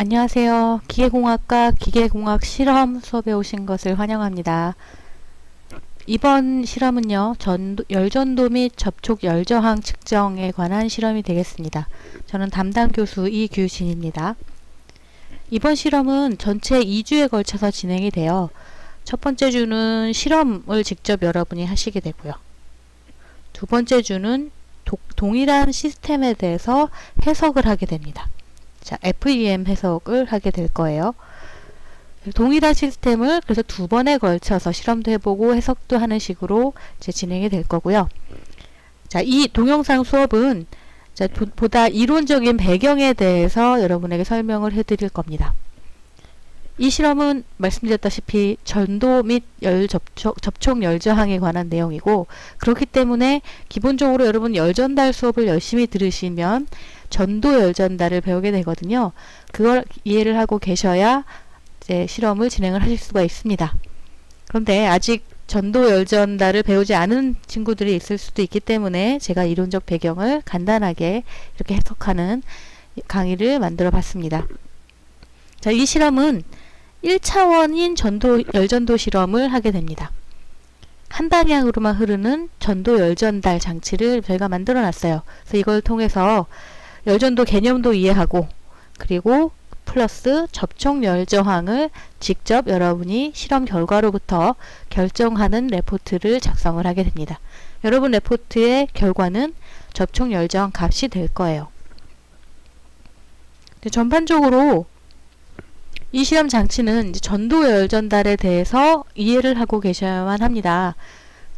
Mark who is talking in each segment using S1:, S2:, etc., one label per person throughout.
S1: 안녕하세요. 기계공학과 기계공학 실험 수업에 오신 것을 환영합니다. 이번 실험은요, 열전도 및 접촉 열저항 측정에 관한 실험이 되겠습니다. 저는 담당 교수 이규진입니다. 이번 실험은 전체 2주에 걸쳐서 진행이 되어 첫 번째 주는 실험을 직접 여러분이 하시게 되고요. 두 번째 주는 동일한 시스템에 대해서 해석을 하게 됩니다. 자, FEM 해석을 하게 될 거예요. 동일한 시스템을 그래서 두 번에 걸쳐서 실험도 해보고 해석도 하는 식으로 이제 진행이 될 거고요. 자, 이 동영상 수업은 보다 이론적인 배경에 대해서 여러분에게 설명을 해드릴 겁니다. 이 실험은 말씀드렸다시피 전도 및 접촉 열저항에 관한 내용이고, 그렇기 때문에 기본적으로 여러분 열전달 수업을 열심히 들으시면 전도 열전달을 배우게 되거든요. 그걸 이해를 하고 계셔야 이제 실험을 진행을 하실 수가 있습니다. 그런데 아직 전도 열전달을 배우지 않은 친구들이 있을 수도 있기 때문에 제가 이론적 배경을 간단하게 이렇게 해석하는 강의를 만들어 봤습니다. 자, 이 실험은 1차원인 열전도 실험을 하게 됩니다. 한 방향으로만 흐르는 전도 열전달 장치를 저희가 만들어 놨어요. 그래서 이걸 통해서 열전도 개념도 이해하고, 그리고 플러스 접촉 열저항을 직접 여러분이 실험 결과로부터 결정하는 레포트를 작성을 하게 됩니다. 여러분 레포트의 결과는 접촉 열저항 값이 될 거예요. 전반적으로 이 실험 장치는 이제 전도 열전달에 대해서 이해를 하고 계셔야만 합니다.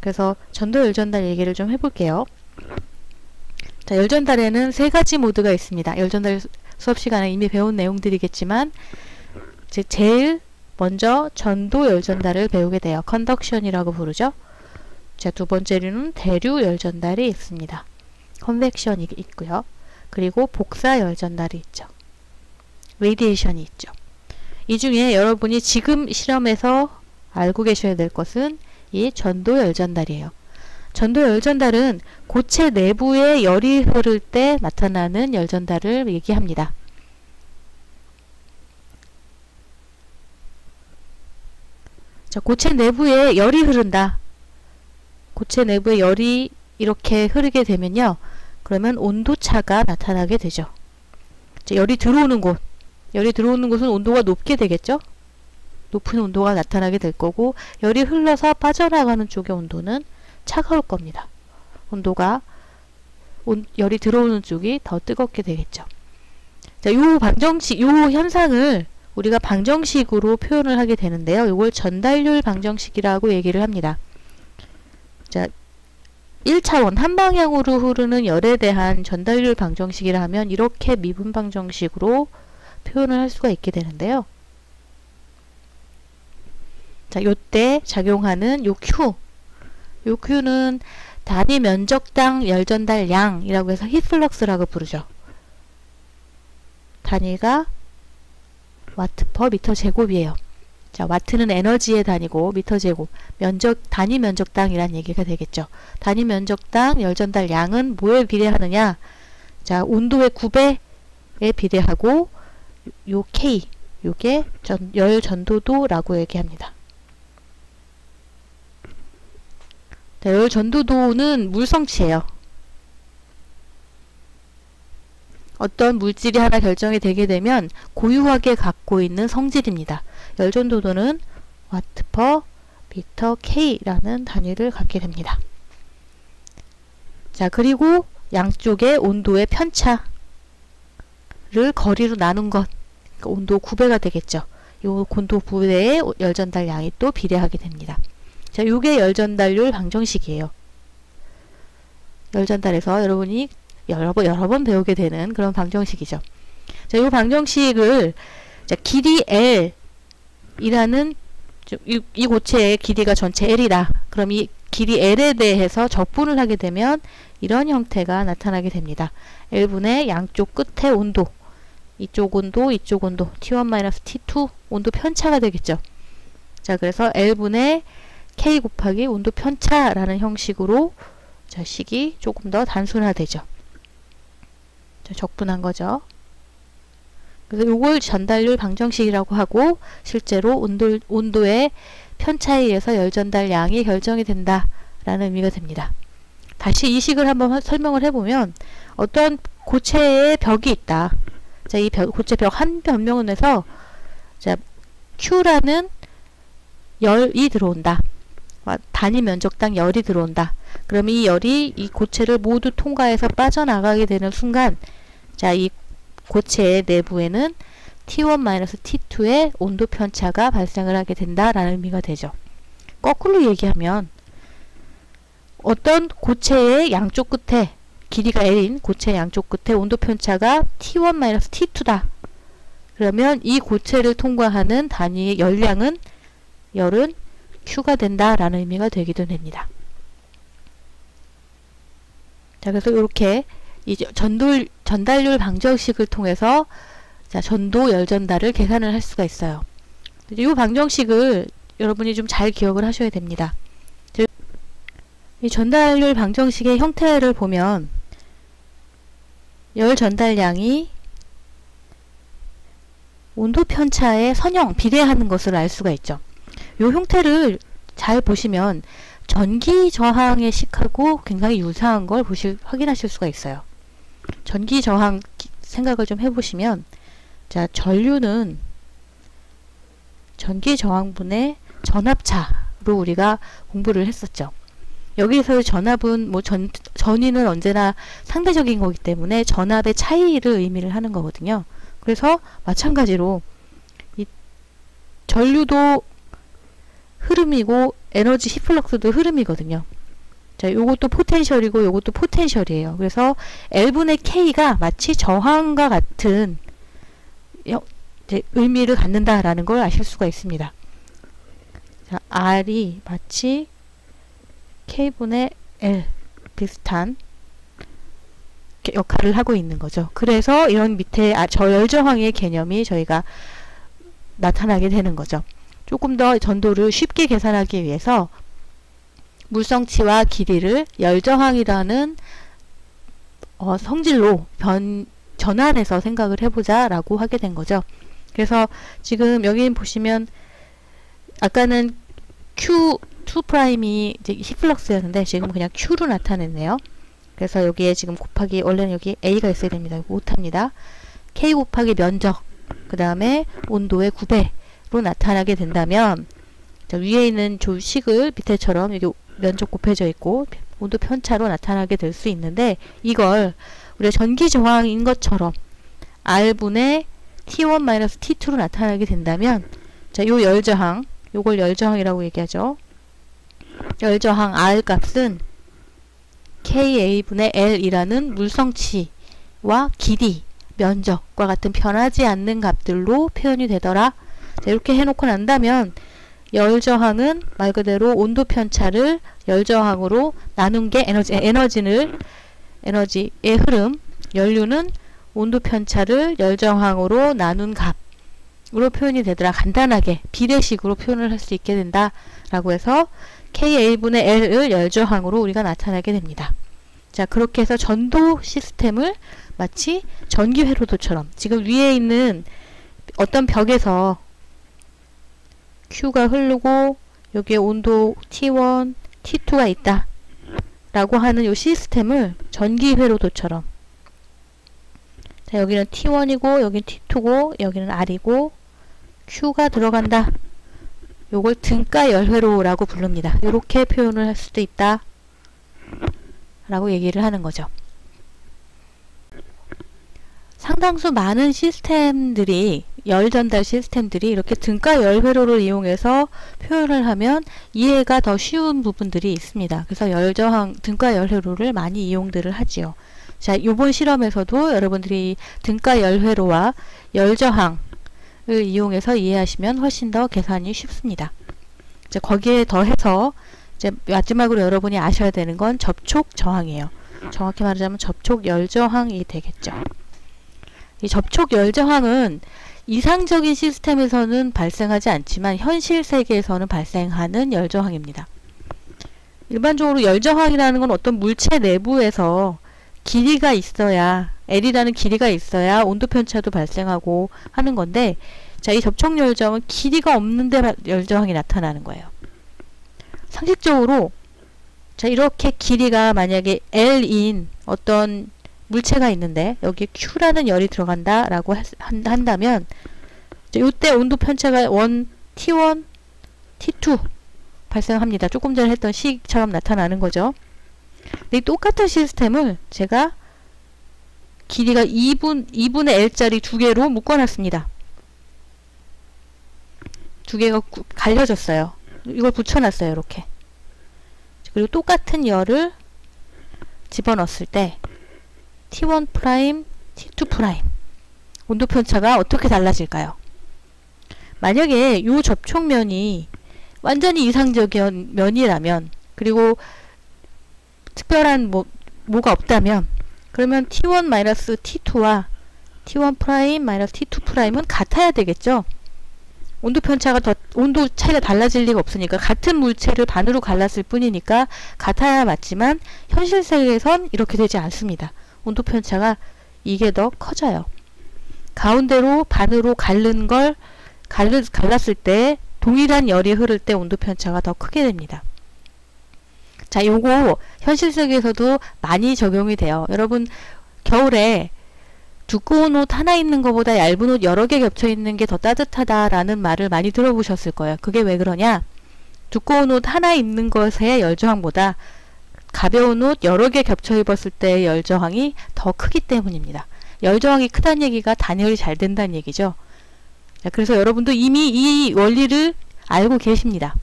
S1: 그래서 전도 열전달 얘기를 좀 해볼게요. 자, 열전달에는 세 가지 모드가 있습니다. 열전달 수업 시간에 이미 배운 내용들이겠지만, 제일 먼저 전도 열전달을 배우게 돼요. 컨덕션이라고 부르죠. 자, 두 번째로는 대류 열전달이 있습니다. 컨벡션이 있고요. 그리고 복사 열전달이 있죠. 레디에이션이 있죠. 이 중에 여러분이 지금 실험에서 알고 계셔야 될 것은 이 전도 열전달이에요. 전도 열전달은 고체 내부에 열이 흐를 때 나타나는 열전달을 얘기합니다. 자, 고체 내부에 열이 흐른다. 고체 내부에 열이 이렇게 흐르게 되면요, 그러면 온도차가 나타나게 되죠. 자, 열이 들어오는 곳은 온도가 높게 되겠죠? 높은 온도가 나타나게 될 거고, 열이 흘러서 빠져나가는 쪽의 온도는 차가울 겁니다. 열이 들어오는 쪽이 더 뜨겁게 되겠죠. 자, 요 현상을 우리가 방정식으로 표현을 하게 되는데요. 이걸 전달률 방정식이라고 얘기를 합니다. 자, 1차원 한 방향으로 흐르는 열에 대한 전달률 방정식이라 하면 이렇게 미분 방정식으로 표현을 할 수가 있게 되는데요. 자, 요때 작용하는 요 Q는 단위 면적당 열전달 양이라고 해서 히플럭스라고 부르죠. 단위가 와트 퍼 미터 제곱이에요. 자, 와트는 에너지의 단위고 미터 제곱, 단위 면적당이란 얘기가 되겠죠. 단위 면적당 열전달 양은 뭐에 비례하느냐? 자, 온도의 9배에 비례하고, 요 K, 요게 열 전도도라고 얘기합니다. 자, 열 전도도는 물성치예요. 어떤 물질이 하나 결정이 되게 되면 고유하게 갖고 있는 성질입니다. 열 전도도는 와트 퍼 미터 K라는 단위를 갖게 됩니다. 자, 그리고 양쪽의 온도의 편차를 거리로 나눈 것, 그러니까 온도 9배가 되겠죠. 이 온도 9배의 열전달 양이 또 비례하게 됩니다. 자, 요게 열전달률 방정식이에요. 열전달에서 여러분이 여러 번 배우게 되는 그런 방정식이죠. 자, 요 방정식을, 자, 길이 L이라는, 이 고체의 길이가 전체 L이다. 그럼 이 길이 L에 대해서 적분을 하게 되면 이런 형태가 나타나게 됩니다. L분의 양쪽 끝의 온도, 이쪽 온도, T1-T2 온도 편차가 되겠죠. 자, 그래서 L분의 K 곱하기 온도 편차라는 형식으로, 자, 식이 조금 더 단순화되죠. 자, 적분한 거죠. 그래서 요걸 전달률 방정식이라고 하고, 실제로 온도의 편차에 의해서 열 전달량이 결정이 된다 라는 의미가 됩니다. 다시 이 식을 한번 설명을 해보면, 어떤 고체의 벽이 있다. 자, 이 고체 벽 한 변명원에서 자, Q라는 열이 들어온다. 단위 면적당 열이 들어온다. 그럼 이 열이 이 고체를 모두 통과해서 빠져나가게 되는 순간, 자, 이 고체의 내부에는 T1-T2의 온도 편차가 발생을 하게 된다라는 의미가 되죠. 거꾸로 얘기하면, 어떤 고체의 양쪽 끝에, 길이가 L인 고체의 양쪽 끝에 온도 편차가 T1-T2다. 그러면 이 고체를 통과하는 단위의 열량은, 열은 Q가 된다라는 의미가 되기도 됩니다. 자, 그래서 이렇게 이제 전달률 방정식을 통해서 자, 전도 열 전달을 계산을 할 수가 있어요. 이 방정식을 여러분이 좀 잘 기억을 하셔야 됩니다. 이 전달률 방정식의 형태를 보면 열 전달량이 온도 편차의 선형, 비례하는 것을 알 수가 있죠. 이 형태를 잘 보시면 전기 저항의 식하고 굉장히 유사한 걸 확인하실 수가 있어요. 전기 저항 생각을 좀 해보시면, 자, 전류는 전기 저항분의 전압차로 우리가 공부를 했었죠. 여기서의 전압은 전위는 언제나 상대적인 거기 때문에 전압의 차이를 의미를 하는 거거든요. 그래서 마찬가지로 이 전류도 흐름이고 에너지 히플럭스도 흐름이거든요. 자, 요것도 포텐셜이고 요것도 포텐셜이에요. 그래서 L분의 K가 마치 저항과 같은 이제 의미를 갖는다라는 걸 아실 수가 있습니다. 자, R이 마치 K분의 L 비슷한 역할을 하고 있는 거죠. 그래서 이런 밑에 열저항의 개념이 저희가 나타나게 되는 거죠. 조금 더 전도를 쉽게 계산하기 위해서 물성치와 길이를 열저항이라는 성질로 전환해서 생각을 해보자 라고 하게 된 거죠. 그래서 지금 여기 보시면 아까는 Q2'이 이제 히플럭스였는데 지금 그냥 Q로 나타냈네요. 그래서 여기에 지금 곱하기, 원래는 여기 A가 있어야 됩니다. 이거 못합니다. K 곱하기 면적, 그 다음에 온도의 9배로 나타나게 된다면, 자, 위에 있는 식을 밑에처럼 여기 면적 곱해져 있고 온도 편차로 나타나게 될 수 있는데, 이걸 우리가 전기 저항인 것처럼 R분의 T1-T2로 나타나게 된다면, 자, 요 열저항, 요걸 열저항이라고 얘기하죠. 열저항 R 값은 KA분의 L이라는 물성치와 길이, 면적과 같은 변하지 않는 값들로 표현이 되더라. 자, 이렇게 해놓고 난다면 열저항은 말 그대로 온도 편차를 열저항으로 나눈 게 에너지의 흐름, 연료는 온도 편차를 열저항으로 나눈 값으로 표현이 되더라. 간단하게 비례식으로 표현을 할 수 있게 된다 라고 해서 KA분의 L을 열저항으로 우리가 나타나게 됩니다. 자, 그렇게 해서 전도 시스템을 마치 전기 회로도처럼 지금 위에 있는 어떤 벽에서 Q가 흐르고 여기에 온도 T1, T2가 있다 라고 하는 이 시스템을 전기 회로도처럼, 자, 여기는 T1이고 여기는 T2고 여기는 R이고 Q가 들어간다. 요걸 등가 열회로라고 부릅니다. 이렇게 표현을 할 수도 있다 라고 얘기를 하는 거죠. 상당수 많은 시스템들이, 열 전달 시스템들이 이렇게 등가 열회로를 이용해서 표현을 하면 이해가 더 쉬운 부분들이 있습니다. 그래서 열저항, 등가 열회로를 많이 이용들을 하지요. 자, 요번 실험에서도 여러분들이 등가 열회로와 열저항 을 이용해서 이해하시면 훨씬 더 계산이 쉽습니다. 이제 거기에 더해서 이제 마지막으로 여러분이 아셔야 되는 건 접촉 저항이에요. 정확히 말하자면 접촉 열저항이 되겠죠. 이 접촉 열저항은 이상적인 시스템에서는 발생하지 않지만 현실 세계에서는 발생하는 열저항입니다. 일반적으로 열저항이라는 건 어떤 물체 내부에서 길이가 있어야 L이라는 길이가 있어야 온도 편차도 발생하고 하는 건데, 자, 이 접촉 열정은 길이가 없는데 열정이 나타나는 거예요. 상식적으로 자, 이렇게 길이가 만약에 L인 어떤 물체가 있는데 여기에 Q라는 열이 들어간다 라고 한다면 이때 온도 편차가 T1, T2 발생합니다. 조금 전에 했던 식처럼 나타나는 거죠. 근데 이 똑같은 시스템을 제가 길이가 2분의 L짜리 두 개로 묶어놨습니다. 두 개가 갈려졌어요. 이걸 붙여놨어요. 이렇게. 그리고 똑같은 열을 집어넣었을 때 T1', T2' 온도 편차가 어떻게 달라질까요? 만약에 이 접촉면이 완전히 이상적인 면이라면, 그리고 특별한 뭐가 없다면, 그러면 T1-T2와 T1' T2'은 같아야 되겠죠? 온도 편차가 온도 차이가 달라질 리가 없으니까, 같은 물체를 반으로 갈랐을 뿐이니까 같아야 맞지만 현실 세계에선 이렇게 되지 않습니다. 온도 편차가 이게 더 커져요. 가운데로 반으로 갈랐을 때 동일한 열이 흐를 때 온도 편차가 더 크게 됩니다. 자, 요거 현실 세계에서도 많이 적용이 돼요. 여러분, 겨울에 두꺼운 옷 하나 입는 것보다 얇은 옷 여러 개 겹쳐 있는 게 더 따뜻하다라는 말을 많이 들어보셨을 거예요. 그게 왜 그러냐? 두꺼운 옷 하나 입는 것의 열저항보다 가벼운 옷 여러 개 겹쳐 입었을 때의 열저항이 더 크기 때문입니다. 열저항이 크다는 얘기가 단열이 잘 된다는 얘기죠. 자, 그래서 여러분도 이미 이 원리를 알고 계십니다.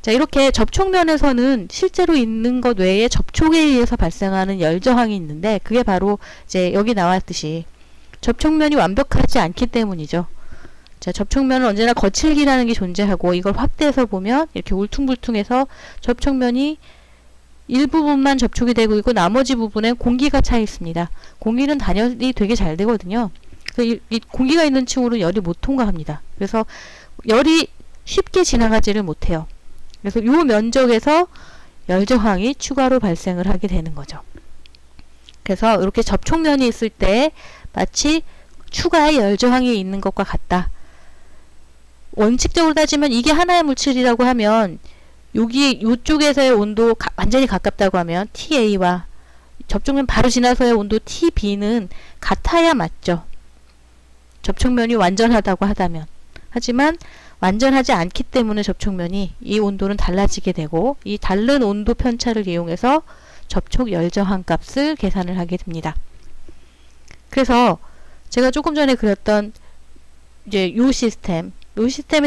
S1: 자, 이렇게 접촉면에서는 실제로 있는 것 외에 접촉에 의해서 발생하는 열저항이 있는데, 그게 바로 이제 여기 나왔듯이 접촉면이 완벽하지 않기 때문이죠. 자, 접촉면은 언제나 거칠기라는 게 존재하고, 이걸 확대해서 보면 이렇게 울퉁불퉁해서 접촉면이 일부분만 접촉이 되고 있고 나머지 부분에 공기가 차 있습니다. 공기는 단열이 되게 잘 되거든요. 이 공기가 있는 층으로 열이 못 통과합니다. 그래서 열이 쉽게 지나가지를 못해요. 그래서 이 면적에서 열저항이 추가로 발생을 하게 되는 거죠. 그래서 이렇게 접촉면이 있을 때 마치 추가의 열저항이 있는 것과 같다. 원칙적으로 따지면 이게 하나의 물질이라고 하면 여기 이쪽에서의 온도 완전히 가깝다고 하면 TA와 접촉면 바로 지나서의 온도 TB는 같아야 맞죠. 접촉면이 완전하다고 하다면. 하지만 완전하지 않기 때문에 접촉면이 이 온도는 달라지게 되고, 이 다른 온도 편차를 이용해서 접촉 열저항 값을 계산을 하게 됩니다. 그래서 제가 조금 전에 그렸던 이제 요 시스템의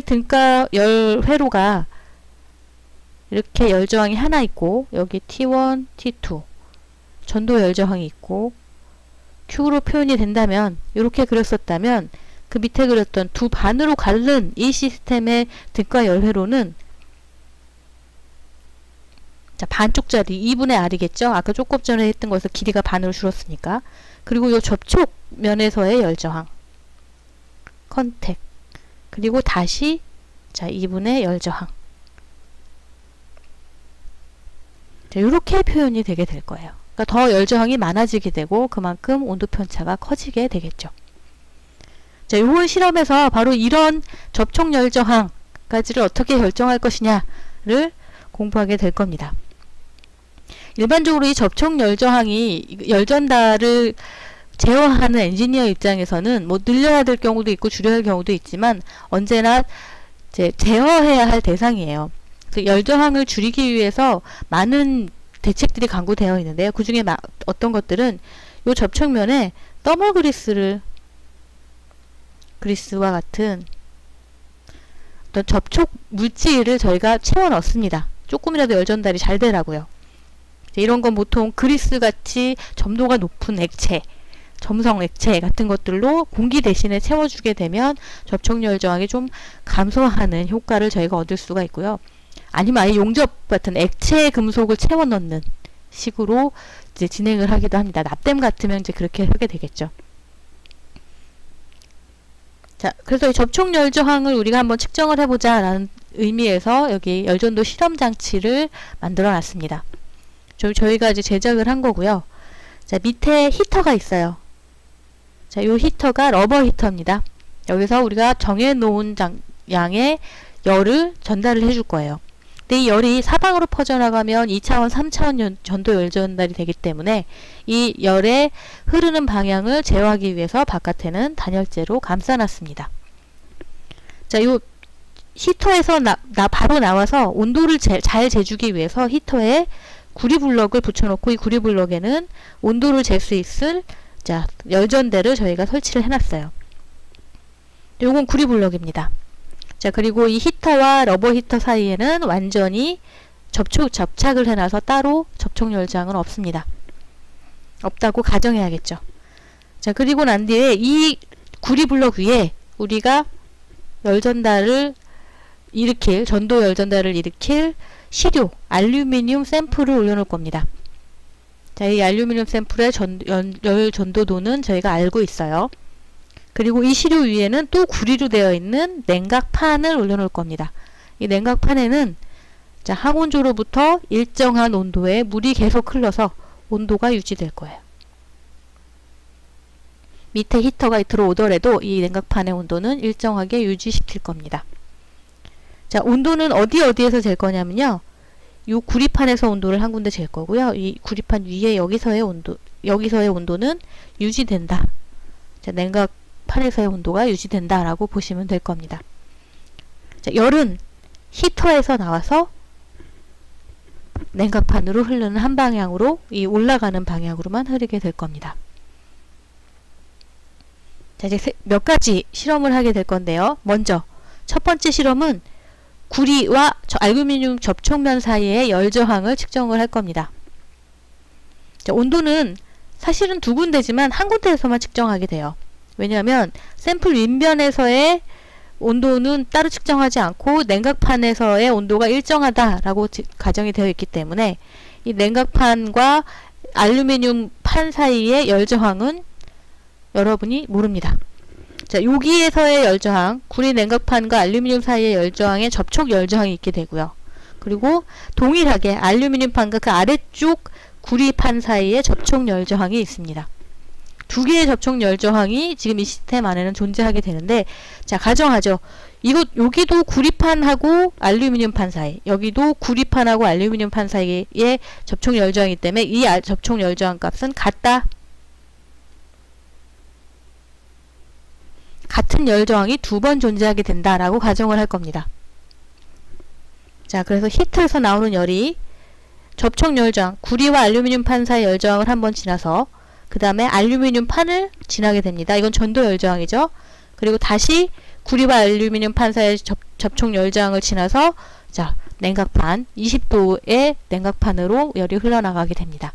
S1: 등가 열 회로가 이렇게 열저항이 하나 있고, 여기 T1, T2 전도 열저항이 있고 Q로 표현이 된다면, 이렇게 그렸었다면 그 밑에 그렸던 두 반으로 갈른 이 시스템의 등가 열회로는 자, 반쪽짜리 2분의 R이겠죠? 아까 조금 전에 했던 거에서 길이가 반으로 줄었으니까. 그리고 이 접촉 면에서의 열저항 컨택, 그리고 다시 자 2분의 열저항. 자, 이렇게 표현이 되게 될 거예요. 그러니까 더 열저항이 많아지게 되고 그만큼 온도 편차가 커지게 되겠죠. 자, 이번 실험에서 바로 이런 접촉 열저항까지를 어떻게 결정할 것이냐를 공부하게 될 겁니다. 일반적으로 이 접촉 열저항이 열전달을 제어하는 엔지니어 입장에서는 뭐 늘려야 될 경우도 있고 줄여야 할 경우도 있지만 언제나 제어해야 할 대상이에요. 그래서 열저항을 줄이기 위해서 많은 대책들이 강구되어 있는데요. 그 중에 어떤 것들은 이 접촉면에 더멀 그리스와 같은 어떤 접촉 물질을 저희가 채워 넣습니다. 조금이라도 열전달이 잘 되라고요. 이런 건 보통 그리스같이 점도가 높은 액체, 점성 액체 같은 것들로 공기 대신에 채워주게 되면 접촉 열저항이 좀 감소하는 효과를 저희가 얻을 수가 있고요. 아니면 아예 용접 같은 액체 금속을 채워 넣는 식으로 이제 진행을 하기도 합니다. 납땜 같으면 이제 그렇게 하게 되겠죠. 자, 그래서 이 접촉 열저항을 우리가 한번 측정을 해보자 라는 의미에서 여기 열전도 실험 장치를 만들어 놨습니다. 저희가 이제 제작을 한 거고요. 자, 밑에 히터가 있어요. 자, 요 히터가 러버 히터입니다. 여기서 우리가 정해놓은 양의 열을 전달을 해줄 거예요. 근데 이 열이 사방으로 퍼져나가면 2차원, 3차원 전도 열 전달이 되기 때문에 이 열의 흐르는 방향을 제어하기 위해서 바깥에는 단열재로 감싸놨습니다. 자, 요 히터에서 바로 나와서 온도를 잘 재주기 위해서 히터에 구리블럭을 붙여놓고 이 구리블럭에는 온도를 잴 수 있을 자, 열전대를 저희가 설치를 해놨어요. 요건 구리블럭입니다. 자, 그리고 이 히터와 러버 히터 사이에는 완전히 접착을 해놔서 따로 접촉 열장은 없습니다. 없다고 가정해야겠죠. 자, 그리고 난 뒤에 이 구리블럭 위에 우리가 열전달을 일으킬, 전도 열전달을 일으킬 시료, 알루미늄 샘플을 올려놓을 겁니다. 자, 이 알루미늄 샘플의 열 전도도는 저희가 알고 있어요. 그리고 이 시료 위에는 또 구리로 되어 있는 냉각판을 올려놓을 겁니다. 이 냉각판에는 자, 항온조로부터 일정한 온도에 물이 계속 흘러서 온도가 유지될 거예요. 밑에 히터가 들어오더라도 이 냉각판의 온도는 일정하게 유지시킬 겁니다. 자, 온도는 어디에서 잴 거냐면요. 이 구리판에서 온도를 한 군데 잴 거고요. 이 구리판 위에 여기서의 온도는 유지된다. 자, 냉각판에서의 온도가 유지된다라고 보시면 될 겁니다. 자, 열은 히터에서 나와서 냉각판으로 흐르는 한 방향으로 이 올라가는 방향으로만 흐르게 될 겁니다. 자, 이제 몇 가지 실험을 하게 될 건데요. 먼저 첫 번째 실험은 구리와 알루미늄 접촉면 사이의 열 저항을 측정을 할 겁니다. 자, 온도는 사실은 두 군데지만 한 군데에서만 측정하게 돼요. 왜냐하면 샘플 윗면에서의 온도는 따로 측정하지 않고 냉각판에서의 온도가 일정하다라고 가정이 되어 있기 때문에 이 냉각판과 알루미늄 판 사이의 열 저항은 여러분이 모릅니다. 자, 여기에서의 열저항, 구리 냉각판과 알루미늄 사이의 열저항에 접촉 열저항이 있게 되고요. 그리고 동일하게 알루미늄판과 그 아래쪽 구리판 사이에 접촉 열저항이 있습니다. 두 개의 접촉 열저항이 지금 이 시스템 안에는 존재하게 되는데, 자, 가정하죠. 여기도 구리판하고 알루미늄판 사이, 여기도 구리판하고 알루미늄판 사이에 접촉 열저항이기 때문에 이 접촉 열저항 값은 같은 열저항이 두 번 존재하게 된다라고 가정을 할 겁니다. 자, 그래서 히터에서 나오는 열이 접촉 열저항, 구리와 알루미늄 판 사이 열저항을 한번 지나서 그 다음에 알루미늄 판을 지나게 됩니다. 이건 전도 열저항이죠. 그리고 다시 구리와 알루미늄 판 사이 접촉 열저항을 지나서 자, 냉각판 20도의 냉각판으로 열이 흘러나가게 됩니다.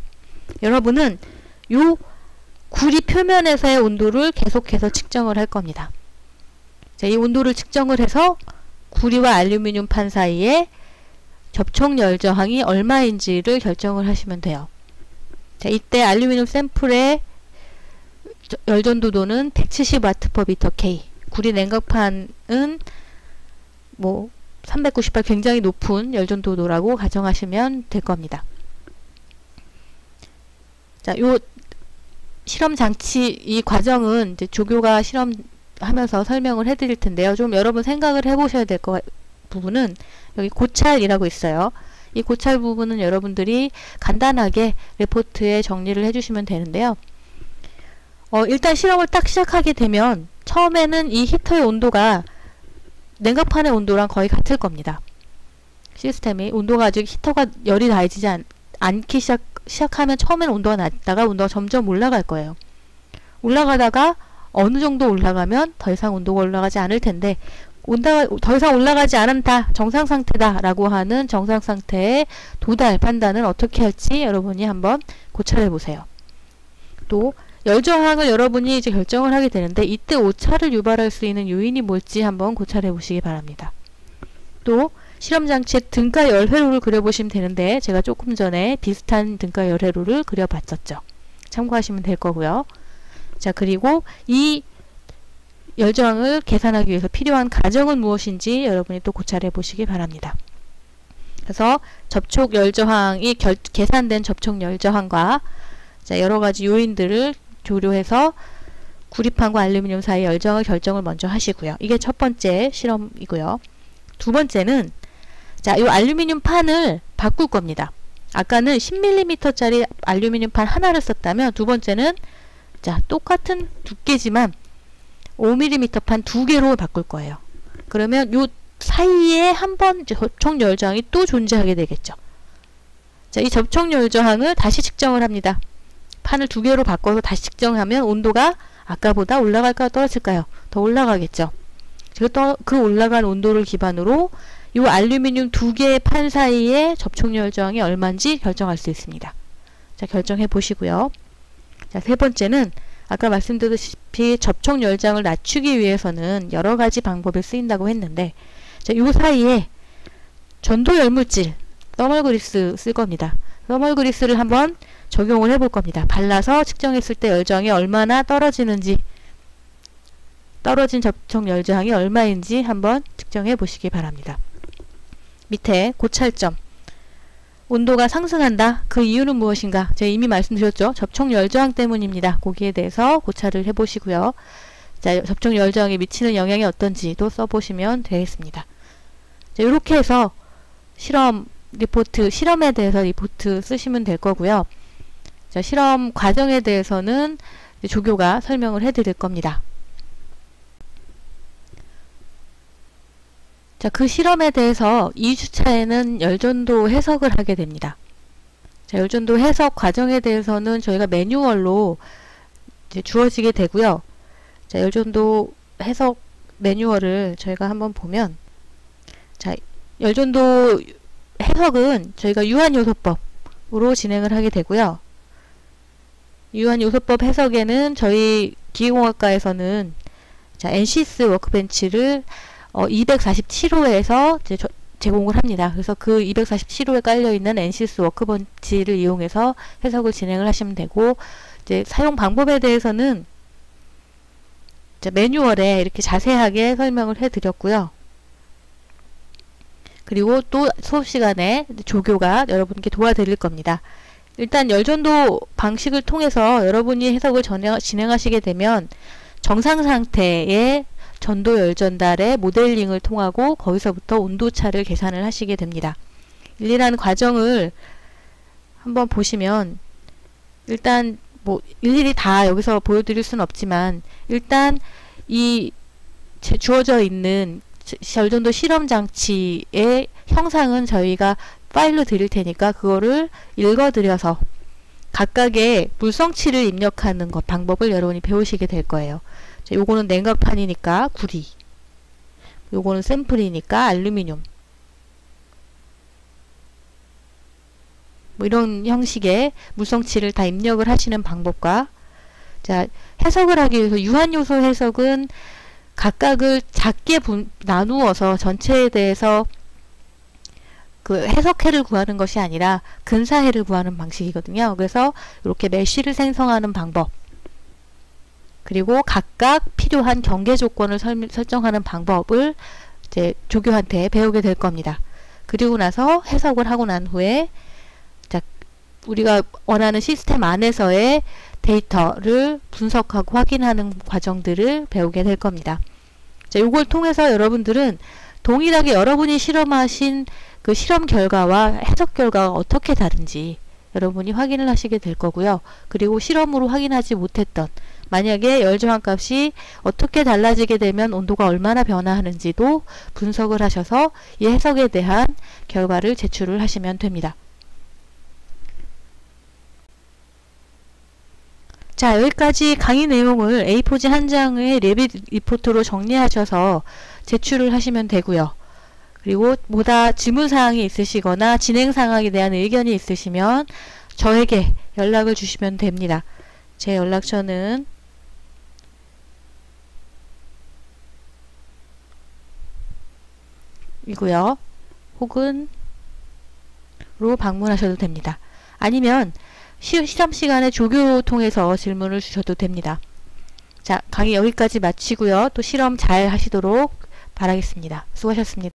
S1: 여러분은 요 구리 표면에서의 온도를 계속해서 측정을 할 겁니다. 자, 이 온도를 측정을 해서 구리와 알루미늄 판 사이에 접촉 열저항이 얼마인지를 결정을 하시면 돼요. 자, 이때 알루미늄 샘플의 열전도도는 170W/m², 구리 냉각판은 뭐 398 굉장히 높은 열전도도라고 가정하시면 될 겁니다. 자, 요 실험 장치 이 과정은 이제 조교가 실험하면서 설명을 해드릴 텐데요. 좀 여러분 생각을 해보셔야 될 부분은 여기 고찰이라고 있어요. 이 고찰 부분은 여러분들이 간단하게 레포트에 정리를 해주시면 되는데요. 일단 실험을 딱 시작하게 되면 처음에는 이 히터의 온도가 냉각판의 온도랑 거의 같을 겁니다. 시스템이 온도가 아직 히터가 열이 나지지 않기 시작하면 처음에는 온도가 낮다가 온도가 점점 올라갈 거예요. 올라가다가 어느 정도 올라가면 더 이상 온도가 올라가지 않을 텐데 온도가 더 이상 올라가지 않다, 정상 상태다 라고 하는 정상 상태의 도달 판단은 어떻게 할지 여러분이 한번 고찰해 보세요. 또 열저항을 여러분이 이제 결정을 하게 되는데 이때 오차를 유발할 수 있는 요인이 뭘지 한번 고찰해 보시기 바랍니다. 또 실험장치의 등가 열회로를 그려보시면 되는데 제가 조금 전에 비슷한 등가 열회로를 그려봤었죠. 참고하시면 될 거고요. 자, 그리고 이 열저항을 계산하기 위해서 필요한 가정은 무엇인지 여러분이 또 고찰해 보시기 바랍니다. 그래서 접촉 열저항이 계산된 접촉 열저항과 자, 여러 가지 요인들을 조료해서 구리판과 알루미늄 사이 열정을 결정을 먼저 하시고요. 이게 첫 번째 실험이고요. 두 번째는 자, 이 알루미늄 판을 바꿀 겁니다. 아까는 10mm 짜리 알루미늄 판 하나를 썼다면 두 번째는 자, 똑같은 두께지만 5mm 판 두 개로 바꿀 거예요. 그러면 요 사이에 한 번 접촉 열저항이 또 존재하게 되겠죠. 자, 이 접촉 열저항을 다시 측정을 합니다. 판을 두 개로 바꿔서 다시 측정하면 온도가 아까보다 올라갈까요? 떨어질까요? 더 올라가겠죠. 그 올라간 온도를 기반으로 이 알루미늄 두 개의 판 사이의 접촉 열저항이 얼마인지 결정할 수 있습니다. 자, 결정해 보시고요. 자, 세 번째는 아까 말씀드렸다시피 접촉 열장을 낮추기 위해서는 여러 가지 방법이 쓰인다고 했는데, 자, 이 사이에 전도 열물질, 더멀그리스 쓸 겁니다. 더멀그리스를 한번 적용을 해볼 겁니다. 발라서 측정했을 때 열저항이 얼마나 떨어지는지, 떨어진 접촉 열저항이 얼마인지 한번 측정해 보시기 바랍니다. 밑에 고찰점, 온도가 상승한다. 그 이유는 무엇인가? 제가 이미 말씀드렸죠. 접촉 열저항 때문입니다. 거기에 대해서 고찰을 해보시고요. 자, 접촉 열저항에 미치는 영향이 어떤지도 써보시면 되겠습니다. 자, 이렇게 해서 실험에 대해서 리포트 쓰시면 될 거고요. 자, 실험 과정에 대해서는 조교가 설명을 해드릴 겁니다. 자, 그 실험에 대해서 2주차에는 열전도 해석을 하게 됩니다. 자, 열전도 해석 과정에 대해서는 저희가 매뉴얼로 이제 주어지게 되고요. 자, 열전도 해석 매뉴얼을 저희가 한번 보면, 자, 열전도 해석은 저희가 유한요소법으로 진행을 하게 되고요. 유한요소법 해석에는 저희 기계공학과에서는 자, NCS 워크벤치를 247호에서 제공을 합니다. 그래서 그 247호에 깔려있는 NCS 워크벤치를 이용해서 해석을 진행을 하시면 되고, 이제 사용 방법에 대해서는 이제 매뉴얼에 이렇게 자세하게 설명을 해드렸고요. 그리고 또 수업 시간에 조교가 여러분께 도와드릴 겁니다. 일단 열전도 방식을 통해서 여러분이 해석을 진행하시게 되면 정상 상태의 전도 열전달의 모델링을 통하고 거기서부터 온도차를 계산을 하시게 됩니다. 일일한 과정을 한번 보시면, 일단 뭐 일일이 다 여기서 보여드릴 수는 없지만, 일단 이 주어져 있는 열전도 실험 장치의 형상은 저희가 파일로 드릴 테니까 그거를 읽어드려서 각각의 물성치를 입력하는 것 방법을 여러분이 배우시게 될 거예요. 자, 요거는 냉각판이니까 구리, 요거는 샘플이니까 알루미늄, 뭐 이런 형식의 물성치를 다 입력을 하시는 방법과, 자, 해석을 하기 위해서 유한요소 해석은 각각을 작게 나누어서 전체에 대해서 그 해석해를 구하는 것이 아니라 근사해를 구하는 방식이거든요. 그래서 이렇게 메쉬를 생성하는 방법, 그리고 각각 필요한 경계 조건을 설정하는 방법을 이제 조교한테 배우게 될 겁니다. 그리고 나서 해석을 하고 난 후에 자, 우리가 원하는 시스템 안에서의 데이터를 분석하고 확인하는 과정들을 배우게 될 겁니다. 자, 요걸 통해서 여러분들은 동일하게 여러분이 실험하신 그 실험 결과와 해석 결과가 어떻게 다른지 여러분이 확인을 하시게 될 거고요. 그리고 실험으로 확인하지 못했던, 만약에 열저항 값이 어떻게 달라지게 되면 온도가 얼마나 변화하는지도 분석을 하셔서 이 해석에 대한 결과를 제출을 하시면 됩니다. 자, 여기까지 강의 내용을 A4지 한 장의 리포트로 정리하셔서 제출을 하시면 되고요. 그리고 보다 질문사항이 있으시거나 진행상황에 대한 의견이 있으시면 저에게 연락을 주시면 됩니다. 제 연락처는 이고요. 혹은 로 방문하셔도 됩니다. 아니면 실험 시간에 조교 통해서 질문을 주셔도 됩니다. 자, 강의 여기까지 마치고요. 또 실험 잘 하시도록 바라겠습니다. 수고하셨습니다.